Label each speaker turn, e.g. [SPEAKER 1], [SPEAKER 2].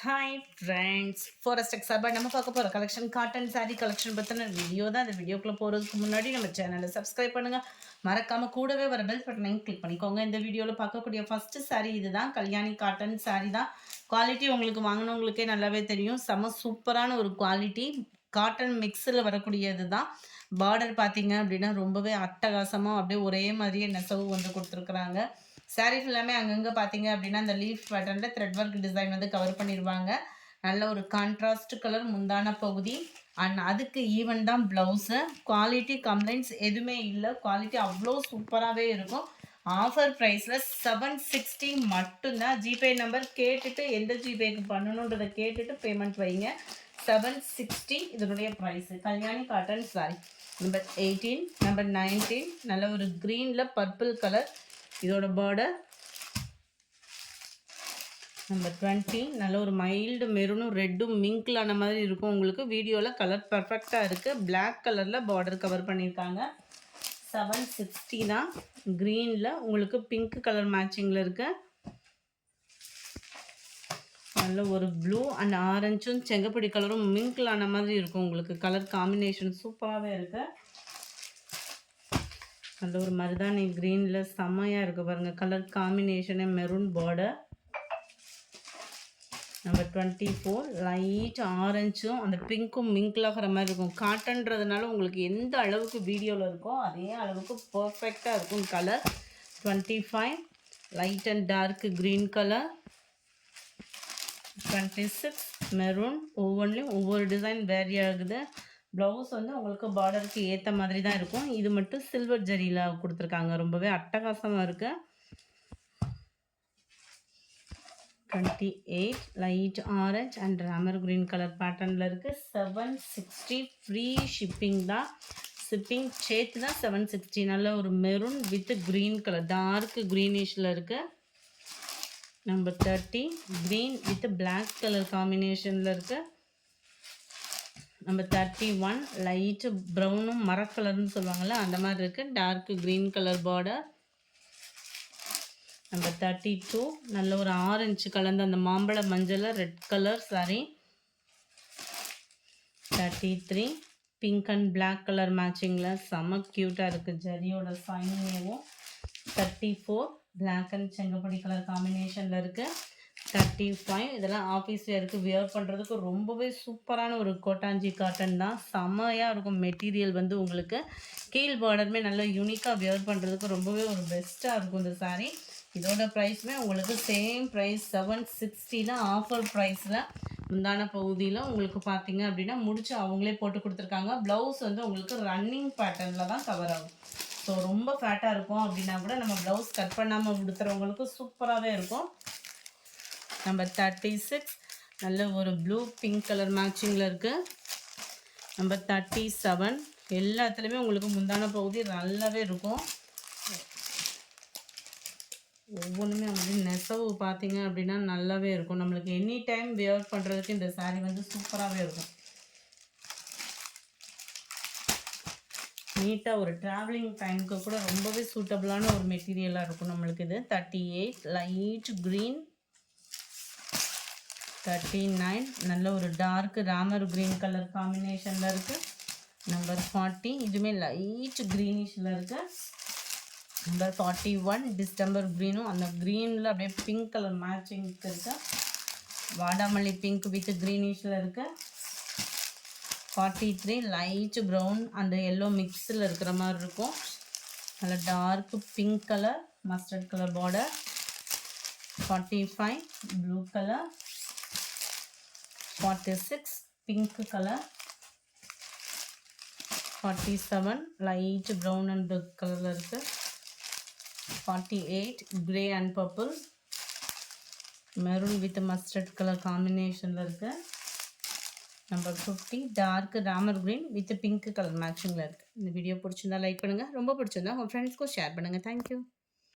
[SPEAKER 1] Hi friends, forest எக்ஸாபா நம்ம பார்க்க போகிற கலெக்ஷன் காட்டன் சாரீ கலெக்ஷன் பற்றின வீடியோ தான். அந்த வீடியோக்குள்ளே போகிறதுக்கு முன்னாடி நம்ம சேனலை சப்ஸ்கிரைப் பண்ணுங்கள். மறக்காமல் கூடவே வர பெல் பட்டனையும் கிளிக் பண்ணிக்கோங்க. இந்த வீடியோவில் பார்க்கக்கூடிய ஃபஸ்ட்டு சாரீ இதுதான். கல்யாணி காட்டன் சாரீ தான். குவாலிட்டி உங்களுக்கு வாங்கினவங்களுக்கே நல்லாவே தெரியும். செம்ம சூப்பரான ஒரு குவாலிட்டி. காட்டன் மிக்ஸில் வரக்கூடியது தான். பார்டர் பார்த்தீங்க அப்படின்னா ரொம்பவே அட்டகாசமாக அப்படியே ஒரே மாதிரியே நெசவு வந்து கொடுத்துருக்குறாங்க. சாரீ ஃபுல்லாமே அங்கங்கே பார்த்தீங்க அப்படின்னா அந்த லீஃப் பேட்டர்னில் த்ரெட் ஒர்க் டிசைன் வந்து கவர் பண்ணிடுவாங்க. நல்ல ஒரு கான்ட்ராஸ்ட் கலர் முந்தான பகுதி அண்ட் அதுக்கு ஈவன் தான் ப்ளவுஸு. குவாலிட்டி கம்ப்ளைண்ட்ஸ் எதுவுமே இல்லை. குவாலிட்டி அவ்வளோ சூப்பராகவே இருக்கும். ஆஃபர் ப்ரைஸில் 760 மட்டும்தான். ஜிபே நம்பர் கேட்டுட்டு எந்த ஜிபேக்கு பண்ணணுன்றதை கேட்டுட்டு பேமெண்ட் வைங்க. 760 இதனுடைய price. Kalyani cotton sari number 18, number 19 நல்ல ஒரு க்ரீனில் பர்பிள் கலர். இதோட பார்டர் நம்பர் 20 நல்ல ஒரு மைல்டு மெரூனும் ரெட்டும் மிங்கிளான மாதிரி இருக்கும். உங்களுக்கு வீடியோவில் கலர் பர்ஃபெக்டாக இருக்குது. பிளாக் கலரில் பார்டர் கவர் பண்ணியிருக்காங்க. 760 தான். க்ரீனில் உங்களுக்கு பிங்க் கலர் மேட்சிங்கில் இருக்குது. நல்ல ஒரு ப்ளூ அண்ட் ஆரஞ்சும் செங்கப்பொடி கலரும் மிங்கிளான மாதிரி இருக்கும். உங்களுக்கு கலர் காம்பினேஷன் சூப்பராகவே இருக்குது. நல்ல ஒரு மருதாணி க்ரீனில் செம்மையாக இருக்குது பாருங்கள். Colour combination maroon border. Number 24 light ஆரஞ்சும் அந்த பிங்க்கும் மிங்கிளாகிற மாதிரி இருக்கும். காட்டன்றதுனால உங்களுக்கு எந்த அளவுக்கு வீடியோவில் இருக்கோ அதே அளவுக்கு பர்ஃபெக்டாக இருக்கும் colour. 25 light and dark green colour. 26 maroon. ஒவ்வொன்றிலையும் ஒவ்வொரு டிசைன் வேரி ஆகுது. ப்ளவுஸ் வந்து உங்களுக்கு பார்டருக்கு ஏற்ற மாதிரி தான் இருக்கும். இது மட்டும் சில்வர் ஜரியில் கொடுத்துருக்காங்க. ரொம்பவே அட்டகாசமாக இருக்குது. 28 light orange and Ramar green colour பேட்டர்னில் இருக்குது. 760 ஃப்ரீ ஷிப்பிங் தான். ஷிப்பிங் சேர்த்து தான் 760. நல்ல ஒரு maroon with green colour dark க்ரீனிஷில் இருக்குது. Number 30 green with black colour காம்பினேஷனில் இருக்குது. நம்பர் 31 லைட்டு ப்ரௌனும் மரக்கலர்னு சொல்லுவாங்கள்ல அந்த மாதிரி இருக்குது. Dark green colour border. Number 32 நல்ல ஒரு ஆரஞ்சு கலந்து அந்த மாம்பழ மஞ்சளில் red colour sari. 33 pink and black colour மேட்சிங்கில் செம்ம க்யூட்டாக இருக்குது. ஜரியோட சைனிங்கும். 34 பிளாக் அண்ட் செங்கப்பொடி கலர் காம்பினேஷனில் இருக்குது. 35 இதெல்லாம் ஆஃபீஸ் வேருக்கு வியர் பண்ணுறதுக்கு ரொம்பவே சூப்பரான ஒரு கோட்டாஞ்சி காட்டன் தான். செம்மையாக இருக்கும். மெட்டீரியல் வந்து உங்களுக்கு கீழ் பார்டருமே நல்லா யூனிக்காக வியர் பண்ணுறதுக்கு ரொம்பவே ஒரு பெஸ்ட்டாக இருக்கும் இந்த சாரீ. இதோட ப்ரைஸுமே உங்களுக்கு சேம் ப்ரைஸ் 760 தான். ஆஃபர் ப்ரைஸில் முந்தான பகுதியில் உங்களுக்கு பார்த்தீங்க அப்படின்னா முடிச்சு அவங்களே போட்டு கொடுத்துருக்காங்க. ப்ளவுஸ் வந்து உங்களுக்கு ரன்னிங் பேட்டர்னில் தான் கவர் ஆகும். ஸோ ரொம்ப ஃபேட்டாக இருக்கும் அப்படின்னா கூட நம்ம ப்ளவுஸ் கட் பண்ணாமல் கொடுத்துறவங்களுக்கு சூப்பராகவே இருக்கும். நம்பர் 36 நல்ல ஒரு ப்ளூ பிங்க் கலர் மேட்சிங்கில் இருக்குது. நம்பர் 37 எல்லாத்துலேயுமே உங்களுக்கு முந்தான பகுதி நல்லாவே இருக்கும். ஒவ்வொன்றுமே வந்து நெசவு பார்த்தீங்க அப்படின்னா நல்லாவே இருக்கும். நம்மளுக்கு எனி டைம் வியர் பண்ணுறதுக்கு இந்த சாரீ வந்து சூப்பராகவே இருக்கும். நீட்டாக ஒரு ட்ராவலிங் டைமுக்கு கூட ரொம்பவே சூட்டபுளான ஒரு மெட்டீரியலாக இருக்கும் நம்மளுக்கு இது. 38 லைட் க்ரீன். 39 நல்ல ஒரு டார்க் ராமர் க்ரீன் கலர் காம்பினேஷனில் இருக்குது. நம்பர் 40 இதுவுமே லைட் க்ரீனிஷில் இருக்குது. நம்பர் 41 டிஸ்டம்பர் க்ரீனும் அந்த க்ரீனில் அப்படியே பிங்க் கலர் மேட்சிங் இருக்குது. வாடாமல்லி பிங்க் வித் க்ரீனிஷில் இருக்குது. 43 லைட் ப்ரௌன் அந்த எல்லோ மிக்ஸில் இருக்கிற மாதிரி இருக்கும். நல்ல dark pink colour mustard colour border. 45 blue colour. 46 pink colour. 47 light brown and black கலரில் இருக்குது. 48 grey and purple maroon with mustard colour காம்பினேஷனில் இருக்குது. நம்பர் 50 டார்க் ராமர் க்ரீன் வித் பிங்க் கலர் மேட்சிங்கில் இருக்குது. இந்த வீடியோ பிடிச்சிருந்தா லைக் பண்ணுங்கள். ரொம்ப பிடிச்சிருந்தா உங்கள் ஃப்ரெண்ட்ஸ்க்கும் ஷேர் பண்ணுங்கள். தேங்க்யூ.